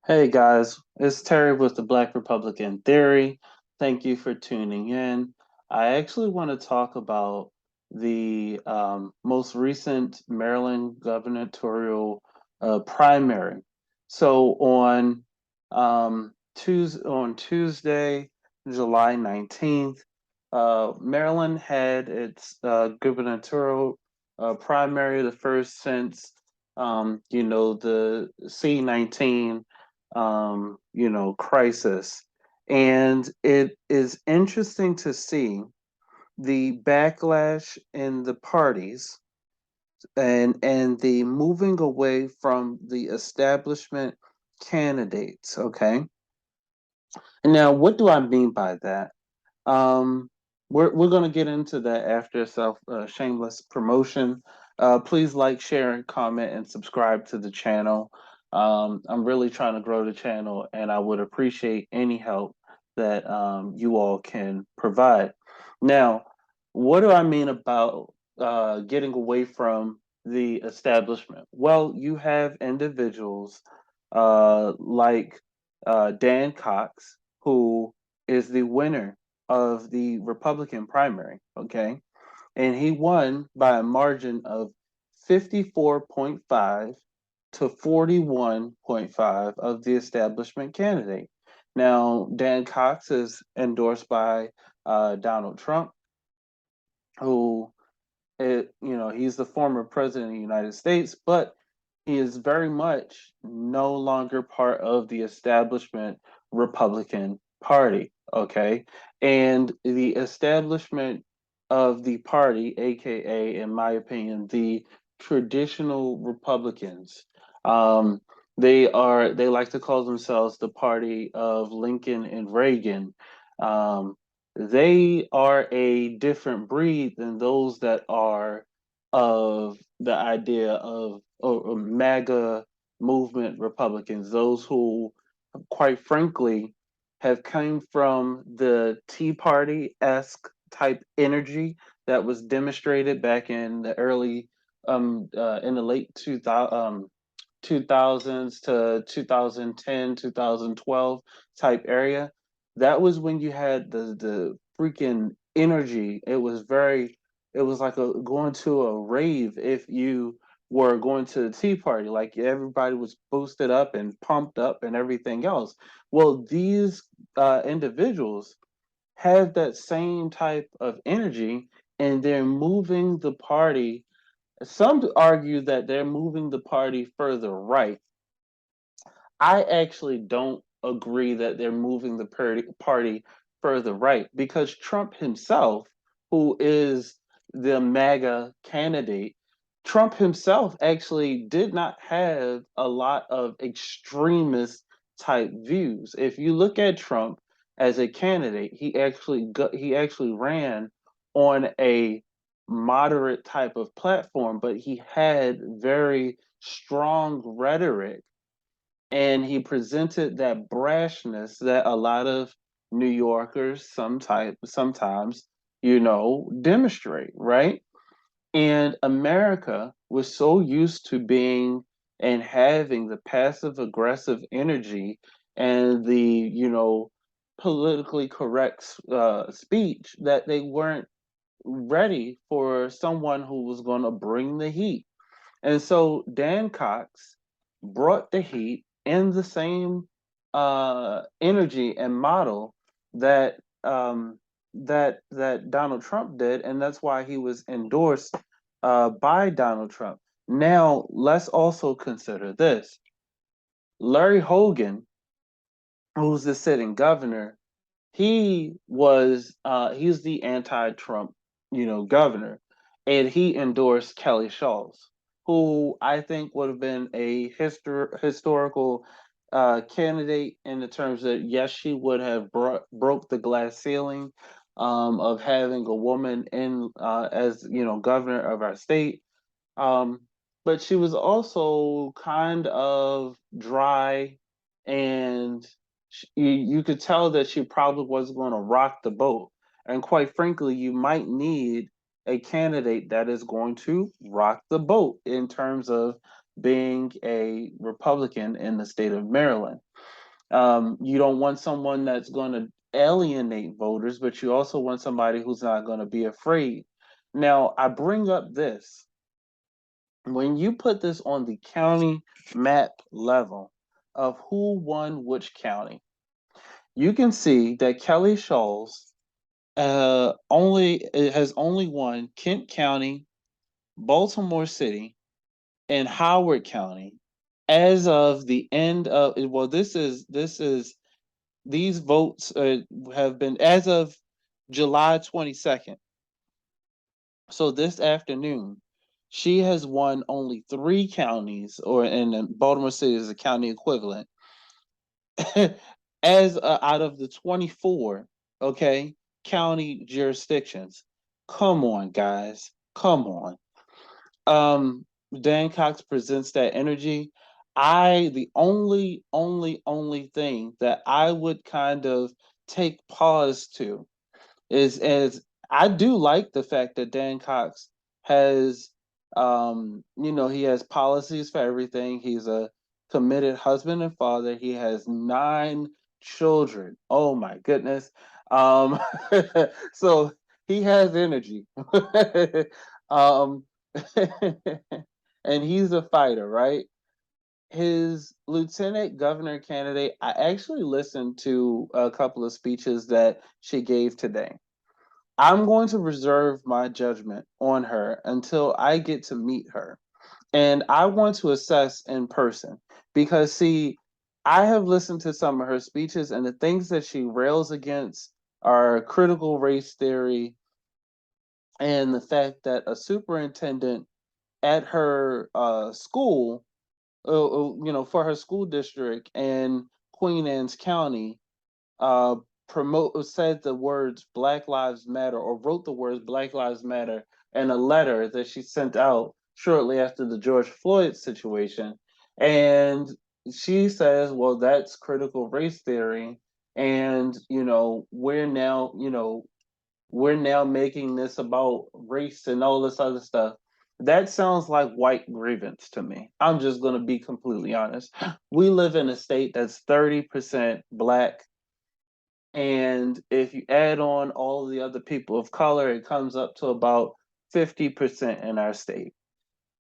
Hey guys, it's Terry with the Black Republican Theory. Thank you for tuning in. I actually want to talk about the most recent Maryland gubernatorial primary. So on Tuesday, July 19th, Maryland had its gubernatorial primary, the first since the C-19 crisis. And it is interesting to see the backlash in the parties and the moving away from the establishment candidates. Okay. And now, what do I mean by that? Um, we're going to get into that after self shameless promotion. Please like, share, and comment, and subscribe to the channel. I'm really trying to grow the channel, and I would appreciate any help that you all can provide. Now, what do I mean about getting away from the establishment? Well, you have individuals like Dan Cox, who is the winner of the Republican primary, okay? And he won by a margin of 54.5 to 41.5 of the establishment candidate. Now, Dan Cox is endorsed by Donald Trump, who he's the former president of the United States, but he is very much no longer part of the establishment Republican Party. Okay. And the establishment of the party, AKA, in my opinion, the traditional Republicans, um, they like to call themselves the party of Lincoln and Reagan. Um, they are a different breed than those that are of the idea of or MAGA movement Republicans, those who, quite frankly, have come from the Tea Party esque type energy that was demonstrated back in the early, in the late 2000s to 2010, 2012 type area. That was when you had the freaking energy. It was like going to a rave if you were going to the Tea Party. Like everybody was boosted up and pumped up and everything else. Well, these individuals have that same type of energy, and they're moving the party. Some argue that they're moving the party further right. I actually don't agree that they're moving the party further right because Trump himself, who is the MAGA candidate, Trump himself actually did not have a lot of extremist type views. If you look at Trump as a candidate, he actually ran on a moderate type of platform, but he had very strong rhetoric and he presented that brashness that a lot of New Yorkers sometimes demonstrate, right? And America was so used to being and having the passive aggressive energy and the politically correct speech that they weren't ready for someone who was going to bring the heat. And so Dan Cox brought the heat in the same energy and model that that Donald Trump did, and that's why he was endorsed by Donald Trump. Now, let's also consider this: Larry Hogan, who's the sitting governor, he's the anti-Trump, governor, and he endorsed Kelly Schultz, who I think would have been a historical candidate in the terms that yes, she would have broke the glass ceiling of having a woman in as governor of our state. Um, but she was also kind of dry, and you could tell that she probably wasn't going to rock the boat. And quite frankly, you might need a candidate that is going to rock the boat in terms of being a Republican in the state of Maryland. You don't want someone that's going to alienate voters, but you also want somebody who's not going to be afraid. Now, I bring up this when you put this on the county map level of who won which county, you can see that Kelly Schall's only it has only won Kent County, Baltimore City, and Howard County as of the end of well, this is these votes have been as of July 22nd. So this afternoon, she has won only 3 counties, or in Baltimore City is a county equivalent, as out of the 24, okay, county jurisdictions. Come on, guys. Come on. Dan Cox presents that energy. The only thing that I would kind of take pause to is as I do like the fact that Dan Cox has he has policies for everything. He's a committed husband and father. He has 9 children. Oh my goodness. Um so he has energy. um and he's a fighter, right? His lieutenant governor candidate, I actually listened to a couple of speeches that she gave today. I'm going to reserve my judgment on her until I get to meet her. And I want to assess in person because, see, I have listened to some of her speeches, and the things that she rails against are critical race theory and the fact that a superintendent at her school, for her school district in Queen Anne's County, uh, said the words Black Lives Matter or wrote the words Black Lives Matter in a letter that she sent out shortly after the George Floyd situation. And she says, well, that's critical race theory. And, we're now making this about race and all this other stuff. That sounds like white grievance to me. I'm just going to be completely honest. We live in a state that's 30% black, and if you add on all the other people of color, it comes up to about 50% in our state.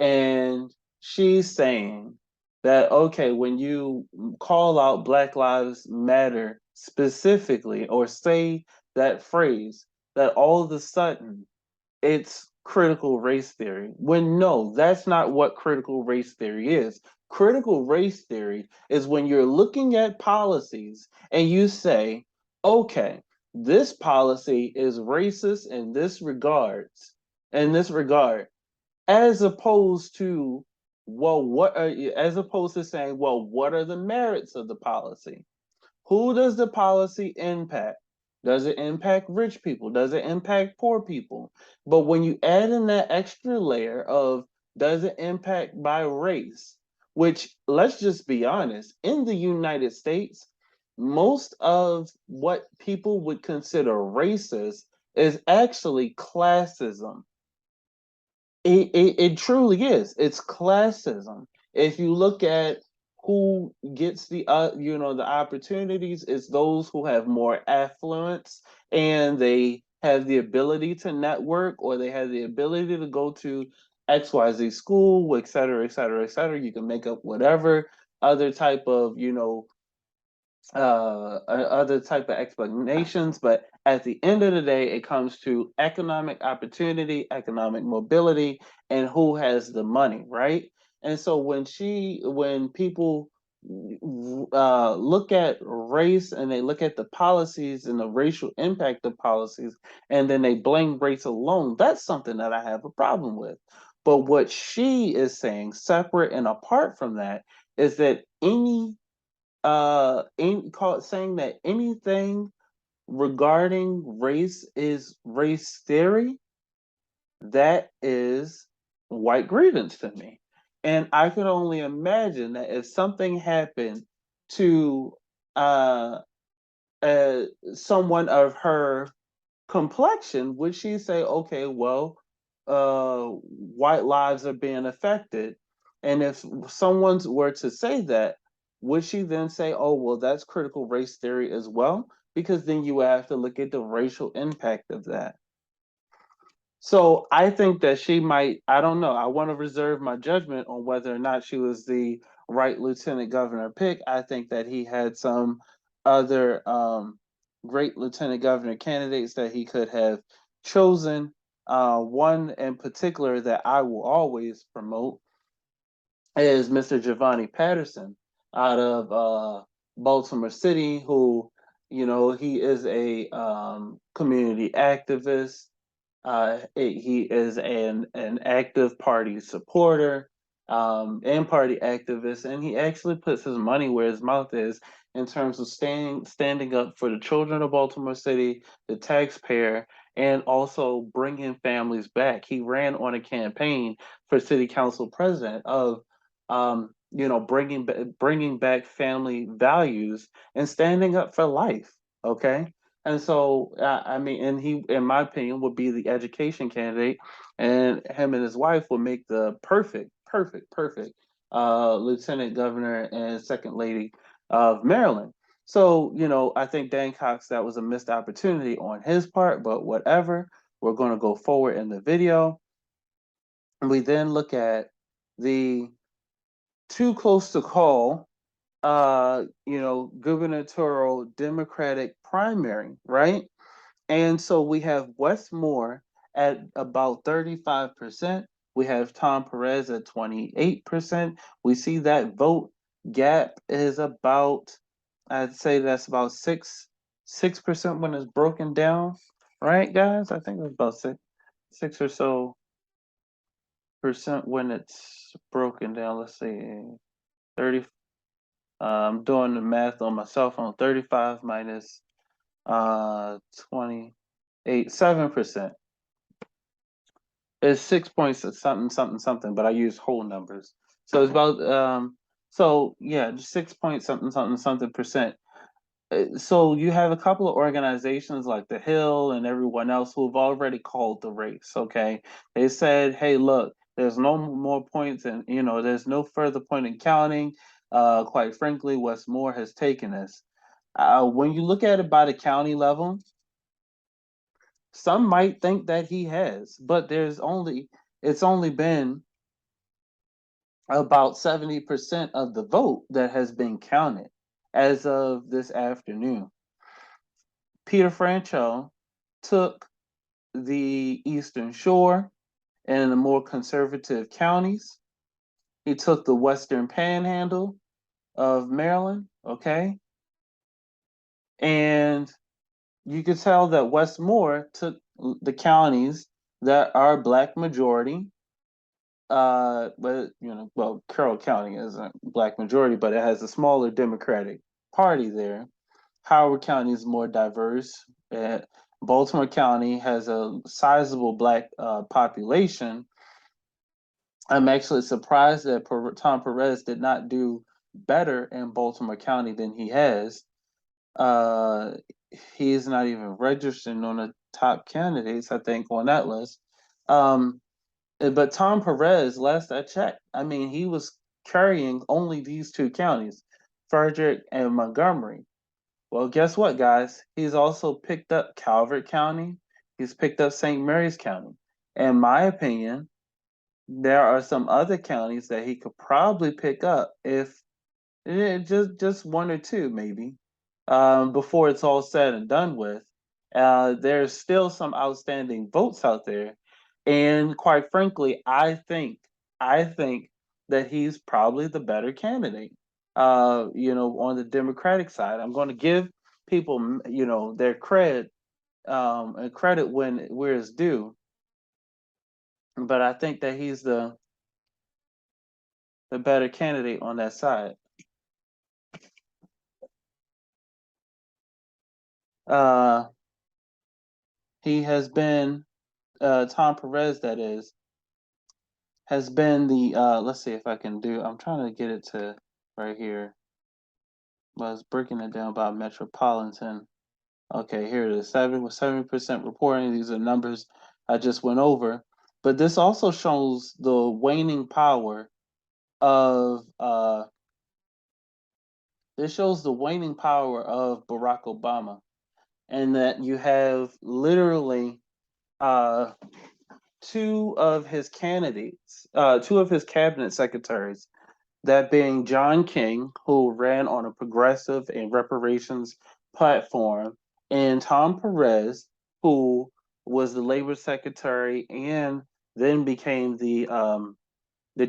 And she's saying that, okay, when you call out Black Lives Matter specifically, or say that phrase, that all of a sudden it's critical race theory. When no, that's not what critical race theory is. Critical race theory is when you're looking at policies and you say, okay, this policy is racist in this regard, as opposed to, well, as opposed to saying, well, what are the merits of the policy? Who does the policy impact? Does it impact rich people? Does it impact poor people? But when you add in that extra layer of does it impact by race, which, let's just be honest, in the United States, most of what people would consider racist is actually classism. It truly is. It's classism. If you look at who gets the opportunities, it's those who have more affluence and they have the ability to network, or they have the ability to go to XYZ school, et cetera, et cetera, et cetera. You can make up whatever other type of, other type of explanations, but at the end of the day, it comes to economic opportunity, economic mobility, and who has the money, right? And so when people look at race and they look at the policies and the racial impact of policies, and then they blame race alone, that's something that I have a problem with. But what she is saying, separate and apart from that, is that saying that anything regarding race is race theory, that is white grievance to me. And I could only imagine that if something happened to uh, someone of her complexion, would she say, okay, well, white lives are being affected? And if someone were to say that, would she then say, oh, well, that's critical race theory as well? Because then you would have to look at the racial impact of that. So I think that she might, I don't know. I want to reserve my judgment on whether or not she was the right lieutenant governor pick. I think that he had some other great lieutenant governor candidates that he could have chosen. One in particular that I will always promote is Mr. Giovanni Patterson out of Baltimore City, who, he is a community activist. He is an active party supporter and party activist, and he actually puts his money where his mouth is in terms of standing up for the children of Baltimore City, the taxpayer, and also bringing families back. He ran on a campaign for city council president of bringing back family values and standing up for life. Okay, and so, I mean, and he, in my opinion, would be the education candidate, and him and his wife would make the perfect lieutenant governor and second lady of Maryland. So, I think Dan Cox, that was a missed opportunity on his part, but whatever. We're going to go forward in the video. And we then look at the too close to call gubernatorial Democratic primary, right? And so we have Wes Moore at about 35%. We have Tom Perez at 28%. We see that vote gap is about, I'd say that's about 6% when it's broken down, right, guys? I think it's about six or so percent when it's broken down. Let's see, 30. I'm doing the math on my cell phone. 35 minus 28, 7%. It's 6 points something, but I use whole numbers. So it's about so yeah, just 6 point something percent. So you have a couple of organizations like the Hill and everyone else who have already called the race. Okay, they said, hey, look, there's no more points, and there's no further point in counting. Quite frankly, Wes Moore has taken this. When you look at it by the county level, some might think that he has, but it's only been about 70% of the vote that has been counted as of this afternoon. Peter Franchot took the Eastern Shore and the more conservative counties. He took the Western Panhandle of Maryland, okay? And you could tell that Wes Moore took the counties that are Black majority. But well, Carroll County isn't Black majority, but it has a smaller Democratic Party there. Howard County is more diverse. Baltimore County has a sizable Black population. I'm actually surprised that Tom Perez did not do better in Baltimore County than he has. Uh, he is not even registering on the top candidates, I think, on that list. But Tom Perez, last I checked, I mean, he was carrying only these two counties, Frederick and Montgomery. Well, guess what, guys? He's also picked up Calvert County. He's picked up St. Mary's County. In my opinion, there are some other counties that he could probably pick up if just one or two, maybe, before it's all said and done with. There's still some outstanding votes out there, and quite frankly, I think that he's probably the better candidate. On the Democratic side, I'm going to give people, their credit, and credit where it's due. But I think that he's the better candidate on that side. Uh, he has been Tom Perez, that is, has been the let's see if I can do. I'm trying to get it to right here. I was breaking it down by metropolitan. Okay, here it is. 70% reporting. These are numbers I just went over. But this also shows the waning power of This shows the waning power of Barack Obama, and that you have literally uh, two of his cabinet secretaries, that being John King, who ran on a progressive and reparations platform, and Tom Perez, who was the labor secretary and then became the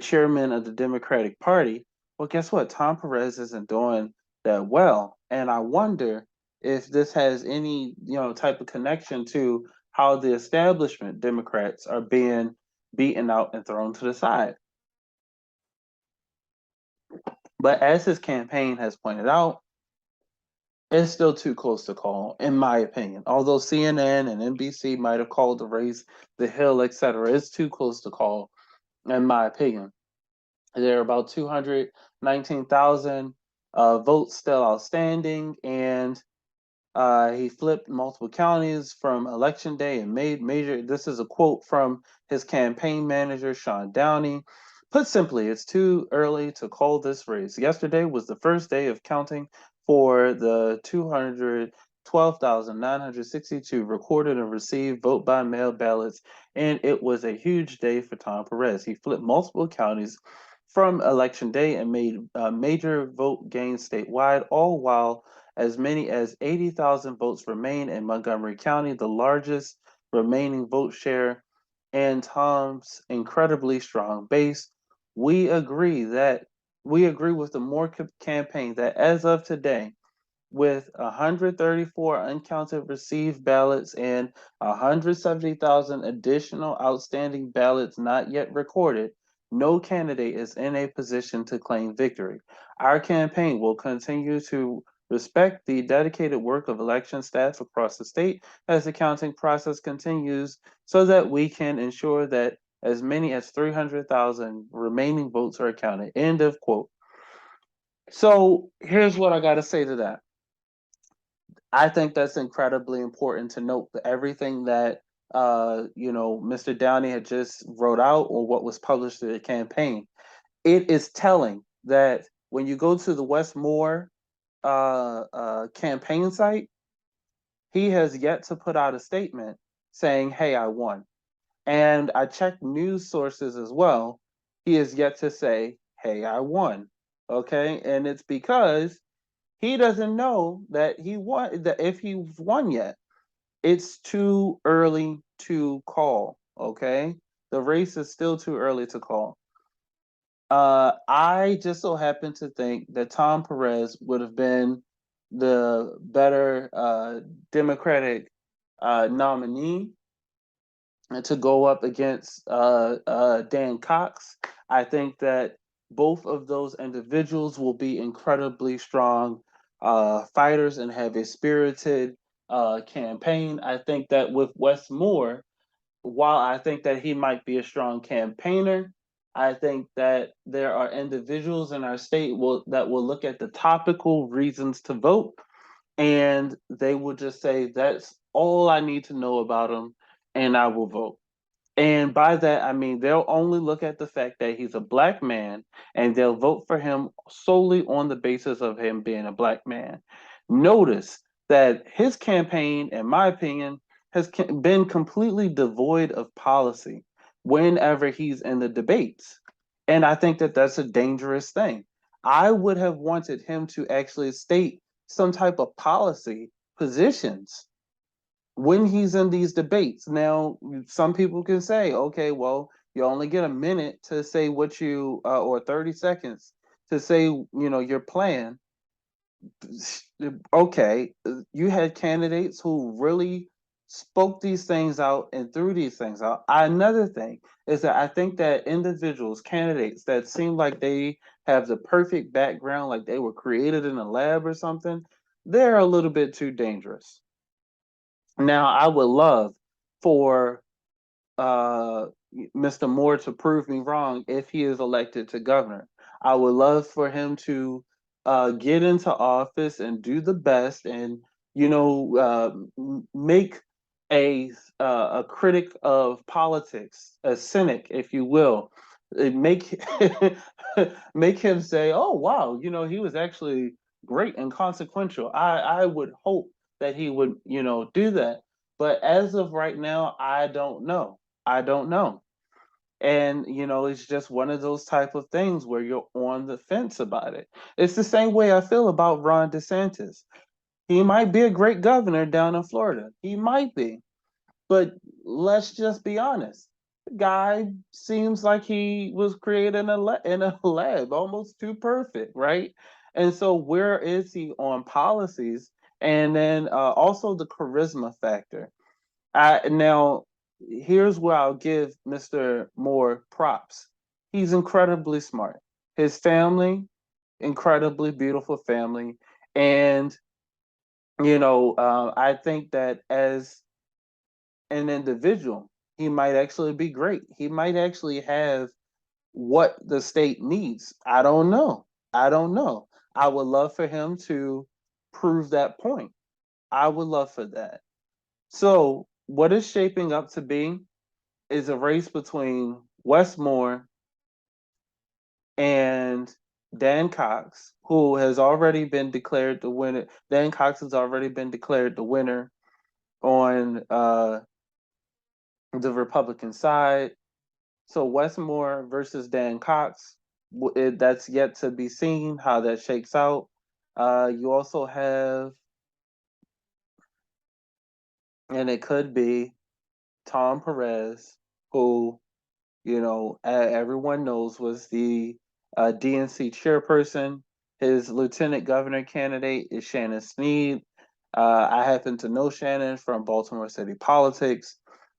chairman of the Democratic Party. Well, guess what? Tom Perez isn't doing that well, and I wonder if this has any type of connection to how the establishment Democrats are being beaten out and thrown to the side. But as his campaign has pointed out, it's still too close to call, in my opinion. Although CNN and NBC might have called the race, the Hill, etc., it's too close to call, in my opinion. There are about 219,000 votes still outstanding, and he flipped multiple counties from election day and made major. This is a quote from his campaign manager, Sean Downey. Put simply, it's too early to call this race. Yesterday was the first day of counting for the 212,962 recorded and received vote by mail ballots, and it was a huge day for Tom Perez. He flipped multiple counties from election day and made major vote gains statewide, all while as many as 80,000 votes remain in Montgomery County, the largest remaining vote share, and Tom's incredibly strong base. We agree that we agree with the Moore campaign that as of today, with 134 uncounted received ballots and 170,000 additional outstanding ballots not yet recorded, no candidate is in a position to claim victory. Our campaign will continue to respect the dedicated work of election staff across the state as the counting process continues so that we can ensure that as many as 300,000 remaining votes are counted. End of quote. So here's what I got to say to that. I think that's incredibly important to note that everything that Mr. Downey had just wrote out or what was published in the campaign. It is telling that when you go to the Wes Moore campaign site, he has yet to put out a statement saying, "Hey, I won." And I checked news sources as well. He has yet to say, "Hey, I won." Okay, and it's because he doesn't know that he won, that if he's won yet. It's too early to call. Okay, the race is still too early to call. I just so happen to think that Tom Perez would have been the better Democratic nominee to go up against Dan Cox. I think that both of those individuals will be incredibly strong fighters and have a spirited campaign. I think that with Wes Moore, while I think that he might be a strong campaigner, I think that there are individuals in our state that will look at the topical reasons to vote, and they will just say, "That's all I need to know about him, and I will vote." And by that, I mean they'll only look at the fact that he's a black man and they'll vote for him solely on the basis of him being a black man. Notice that his campaign, in my opinion, has been completely devoid of policy whenever he's in the debates. And I think that that's a dangerous thing. I would have wanted him to actually state some type of policy positions when he's in these debates. Now, some people can say, okay, well, you only get a minute to say what you, or 30 seconds to say, your plan. Okay, you had candidates who really spoke these things out and threw these things out. Another thing is that I think that individuals, candidates that seem like they have the perfect background, like they were created in a lab or something, they're a little bit too dangerous. Now, I would love for uh, Mr. Moore to prove me wrong if he is elected to governor. I would love for him to get into office and do the best, and make a critic of politics, a cynic, if you will. Make make him say, "Oh wow, he was actually great and consequential. I would hope that he would, do that. But as of right now, I don't know. I don't know. And it's just one of those type of things where you're on the fence about it. It's the same way I feel about Ron DeSantis. He might be a great governor down in Florida. He might be. But let's just be honest. The guy seems like he was created in a lab, almost too perfect, right? And so, where is he on policies? And then also the charisma factor. Now, here's where I'll give Mr. Moore props. He's incredibly smart. His family, incredibly beautiful family, and I think that as an individual, he might actually be great. He might actually have what the state needs. I don't know. I don't know. I would love for him to prove that point. I would love for that. So, what is shaping up to be is a race between Wes Moore and Dan Cox, who has already been declared the winner. Dan Cox has already been declared the winner on the Republican side. So Wes Moore versus Dan Cox, that's yet to be seen how that shakes out. You also have, and it could be Tom Perez, who everyone knows was the DNC chairperson. His lieutenant governor candidate is Shannon Sneed. I happen to know Shannon from Baltimore City politics.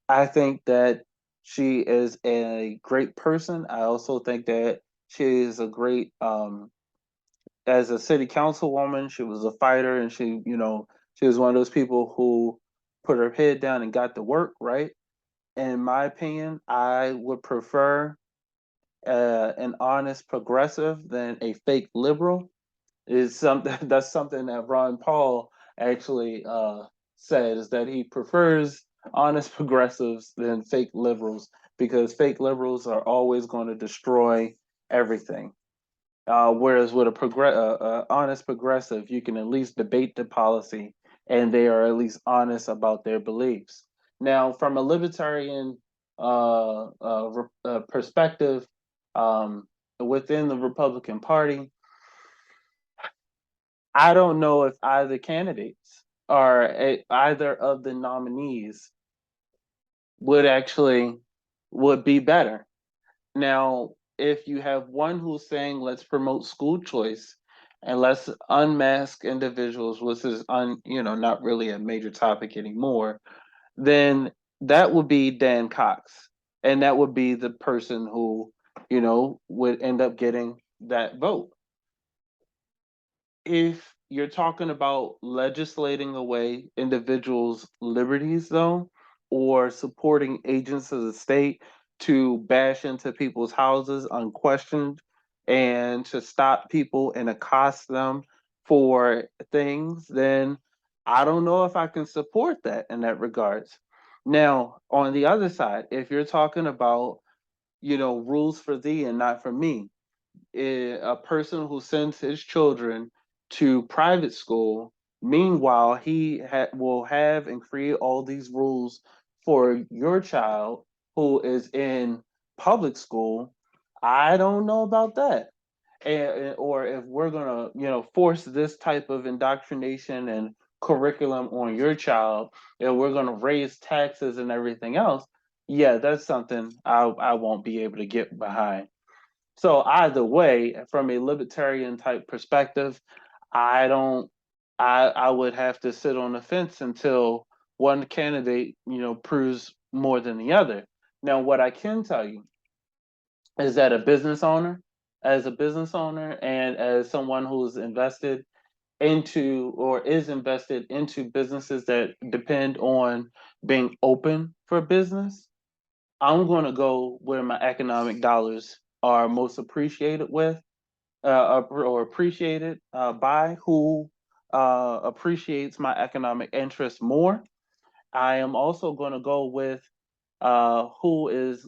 I think that she is a great person. I also think that she is a great, as a city councilwoman, she was a fighter and she was one of those people who put her head down and got to work, right? In my opinion, I would prefer an honest progressive than a fake liberal. Is something that's something that Ron Paul actually says that he prefers honest progressives than fake liberals because fake liberals are always going to destroy everything. Whereas with honest progressive, you can at least debate the policy and they are at least honest about their beliefs. Now, from a libertarian perspective, um, within the Republican Party, I don't know if either candidates or either of the nominees would actually would be better. Now, if you have one who's saying let's promote school choice and let's unmask individuals, which is not really a major topic anymore, then that would be Dan Cox, and that would be the person who would end up getting that vote. If you're talking about legislating away individuals' liberties, though, or supporting agents of the state to bash into people's houses unquestioned and to stop people and accost them for things, then I don't know if I can support that in that regards. Now, on the other side, if you're talking about, rules for thee and not for me, a person who sends his children to private school. Meanwhile, he will have and create all these rules for your child who is in public school. I don't know about that. Or if we're gonna, force this type of indoctrination and curriculum on your child, and we're gonna raise taxes and everything else. Yeah, that's something I won't be able to get behind. So either way, from a libertarian type perspective, I don't I would have to sit on the fence until one candidate, proves more than the other. Now, what I can tell you is that as a business owner and as someone who's invested into or is invested into businesses that depend on being open for business, I'm going to go where my economic dollars are most appreciated with, or appreciated by who appreciates my economic interest more. I am also going to go with who is,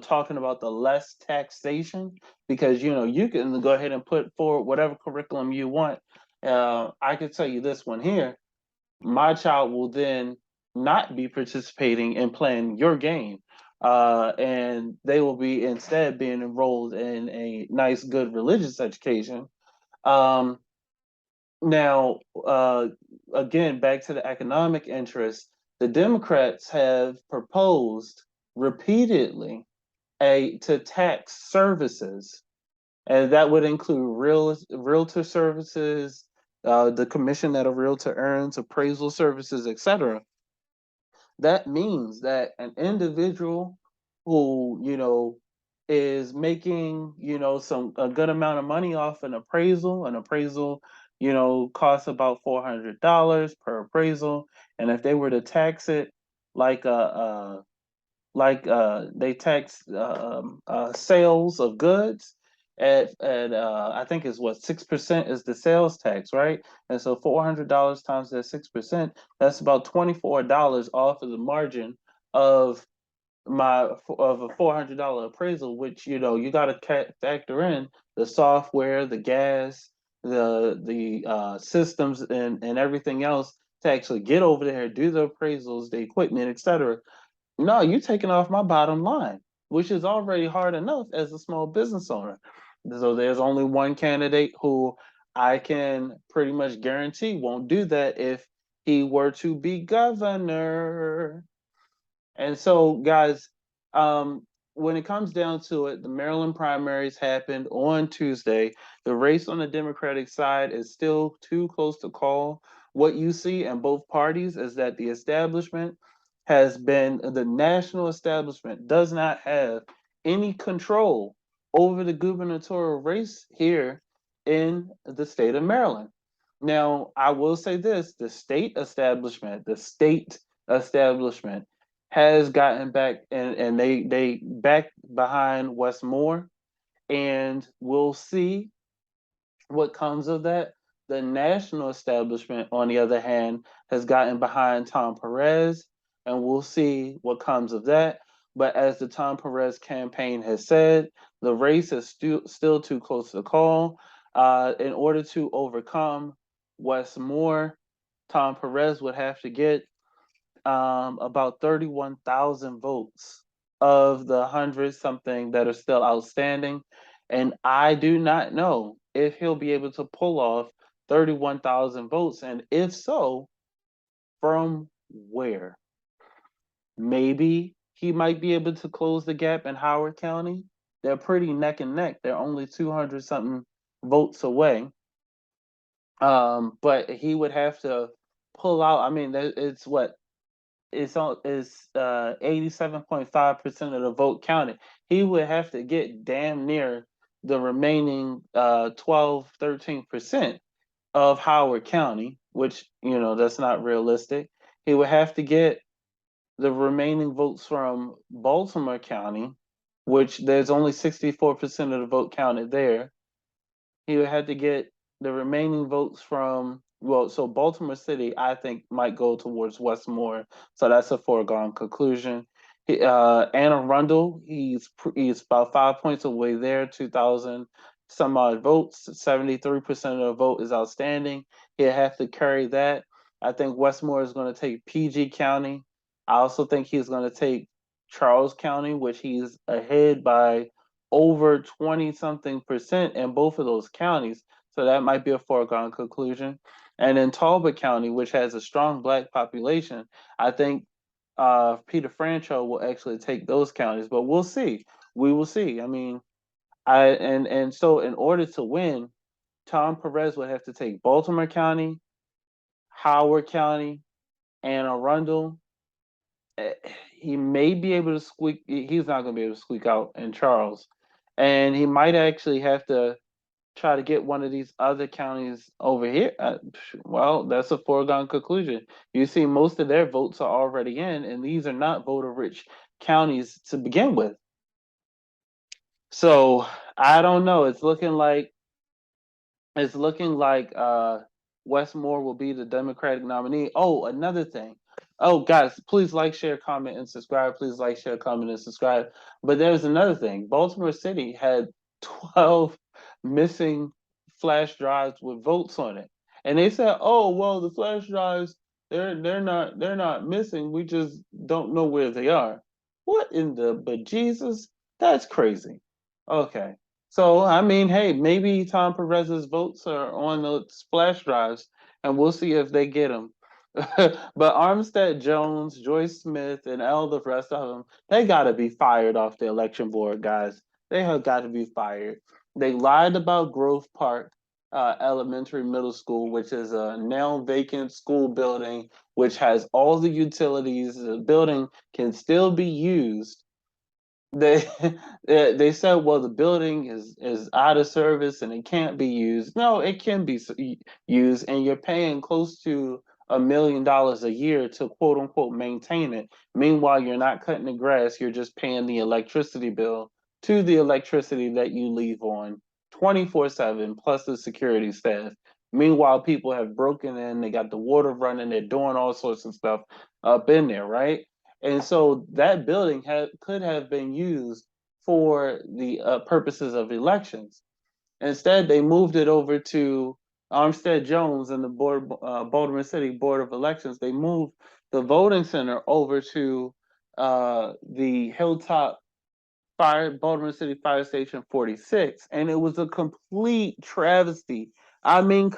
talking about the less taxation because, you can go ahead and put forward whatever curriculum you want. I can tell you this one here, my child will then not be participating in playing your game. And they will be instead being enrolled in a nice, good religious education. Um, now, again, back to the economic interest, the Democrats have proposed repeatedly to tax services, and that would include realtor services, the commission that a realtor earns, appraisal services, etc. That means that an individual who, is making, some a good amount of money off an appraisal, costs about $400 per appraisal. And if they were to tax it like they tax sales of goods at I think is what 6% is the sales tax, right? And so $400 times that 6%, that's about $24 off of the margin of of a $400 appraisal, which you got to factor in the software, the gas, the systems, and everything else to actually get over there, do the appraisals, the equipment, etc. No, you taking off my bottom line, which is already hard enough as a small business owner. So there's only one candidate who I can pretty much guarantee won't do that if he were to be governor. And so, guys, when it comes down to it, the Maryland primaries happened on Tuesday. The race on the Democratic side is still too close to call. What you see in both parties is that the national establishment does not have any control over the gubernatorial race here in the state of Maryland. Now, I will say this, the state establishment has gotten back, and they back behind Wes Moore, and we'll see what comes of that. The national establishment, on the other hand, has gotten behind Tom Perez, and we'll see what comes of that. But as the Tom Perez campaign has said, the race is still too close to call. In order to overcome Wes Moore, Tom Perez would have to get about 31,000 votes of the 100 something that are still outstanding. And I do not know if he'll be able to pull off 31,000 votes. And if so, from where? Maybe he might be able to close the gap in Howard County. They're pretty neck and neck. They're only 200 something votes away. But he would have to pull out. I mean, it's what it's 87.5% of the vote counted. He would have to get damn near the remaining 12, 13% of Howard County, which that's not realistic. He would have to get the remaining votes from Baltimore County, which there's only 64% of the vote counted there. He would have to get the remaining votes from, well, so Baltimore City, I think, might go towards Wes Moore. So that's a foregone conclusion. Anne Arundel, he's about 5 points away there, 2,000 some odd votes. 73% of the vote is outstanding. He'll have to carry that. I think Wes Moore is going to take PG County. I also think he's going to take Charles County, which he's ahead by over 20 something percent in both of those counties. So that might be a foregone conclusion. And in Talbot County, which has a strong black population, I think Peter Franchot will actually take those counties. But we'll see. We will see. I mean, and so in order to win, Tom Perez would have to take Baltimore County, Howard County, Anne Arundel. He may be able to squeak. He's not going to be able to squeak out in Charles, and he might actually have to try to get one of these other counties over here. Well, that's a foregone conclusion. You see, most of their votes are already in, and these are not voter-rich counties to begin with. So I don't know. It's looking like Wes Moore will be the Democratic nominee. Oh, another thing. Oh, guys, please like, share, comment, and subscribe. Please like, share, comment, and subscribe. But there's another thing. Baltimore City had 12 missing flash drives with votes on it. And they said, "Oh, well, the flash drives they're not missing. We just don't know where they are." What in the bejesus? That's crazy. Okay. So I mean, hey, maybe Tom Perez's votes are on the splash drives, and we'll see if they get them. But Armstead Jones, Joyce Smith, and all the rest of them, they got to be fired off the election board, guys. They have got to be fired. They lied about Grove Park Elementary Middle School, which is a now vacant school building, which has all the utilities. The building can still be used. They they said, well, the building is out of service and it can't be used. No, it can be used, and you're paying close to $1 million a year to quote unquote maintain it. Meanwhile, you're not cutting the grass, you're just paying the electricity bill to the electricity that you leave on 24/7 plus the security staff. Meanwhile, people have broken in, they got the water running, they're doing all sorts of stuff up in there, right? And so that building could have been used for the purposes of elections. Instead, they moved it over to Armstead Jones and the Baltimore City Board of Elections. They moved the voting center over to the Hilltop Baltimore City Fire Station 46, and it was a complete travesty. I mean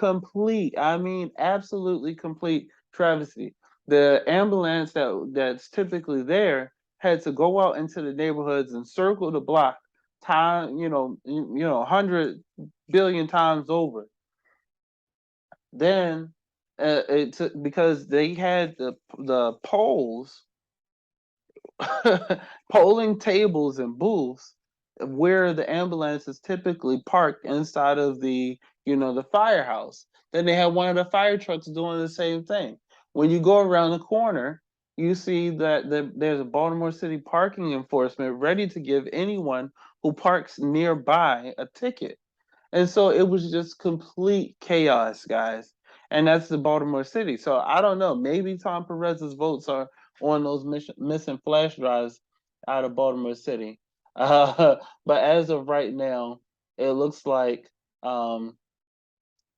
absolutely complete travesty. The ambulance that's typically there had to go out into the neighborhoods and circle the block time, 100 billion times over. Then because they had the polls polling tables and booths where the ambulance is typically parked inside of the firehouse. Then they had one of the fire trucks doing the same thing. When you go around the corner, you see that there's a Baltimore City parking enforcement ready to give anyone who parks nearby a ticket. And so it was just complete chaos, guys. And that's the Baltimore City. So I don't know. Maybe Tom Perez's votes are on those missing flash drives out of Baltimore City. But as of right now, it looks like um,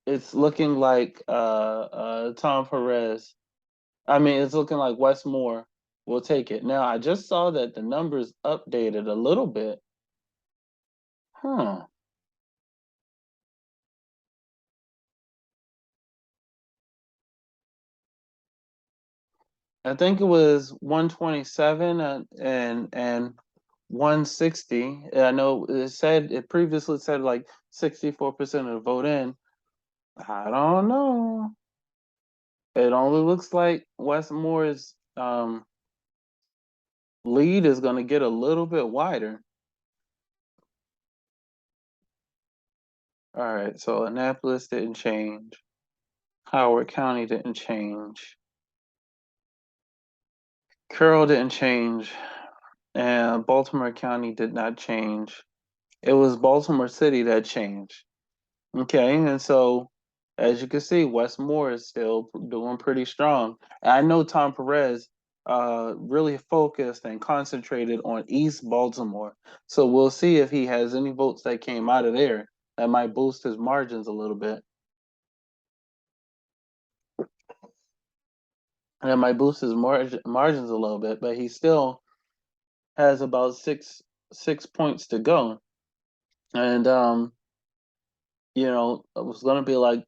it's looking like Tom Perez. I mean, it's looking like Wes Moore will take it. Now, I just saw that the numbers updated a little bit. Huh. I think it was 127 and 160. I know it previously said like 64% of the vote in. I don't know. It only looks like Westmore's lead is going to get a little bit wider. All right, so Annapolis didn't change. Howard County didn't change. Carroll didn't change. And Baltimore County did not change. It was Baltimore City that changed. Okay, and so as you can see, Wes Moore is still doing pretty strong. And I know Tom Perez really focused and concentrated on East Baltimore. So we'll see if he has any votes that came out of there that might boost his margins a little bit. And that might boost his margins a little bit, but he still has about six points to go. And it was gonna be like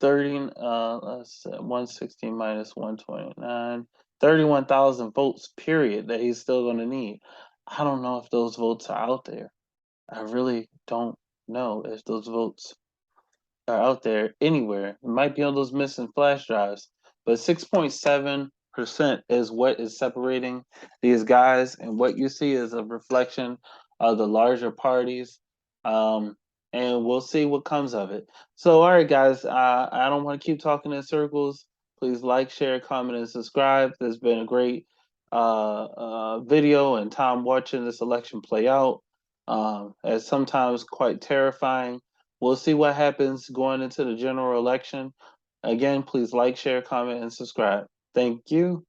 30 let's 160 minus 129, 31,000 votes period that he's still going to need. I don't know if those votes are out there. I really don't know if those votes are out there anywhere. It might be on those missing flash drives, but 6.7% is what is separating these guys, and what you see is a reflection of the larger parties. Um, and we'll see what comes of it. So, all right, guys, I don't want to keep talking in circles. Please like, share, comment, and subscribe. There's been a great video and time watching this election play out. It's sometimes quite terrifying. We'll see what happens going into the general election. Again, please like, share, comment, and subscribe. Thank you.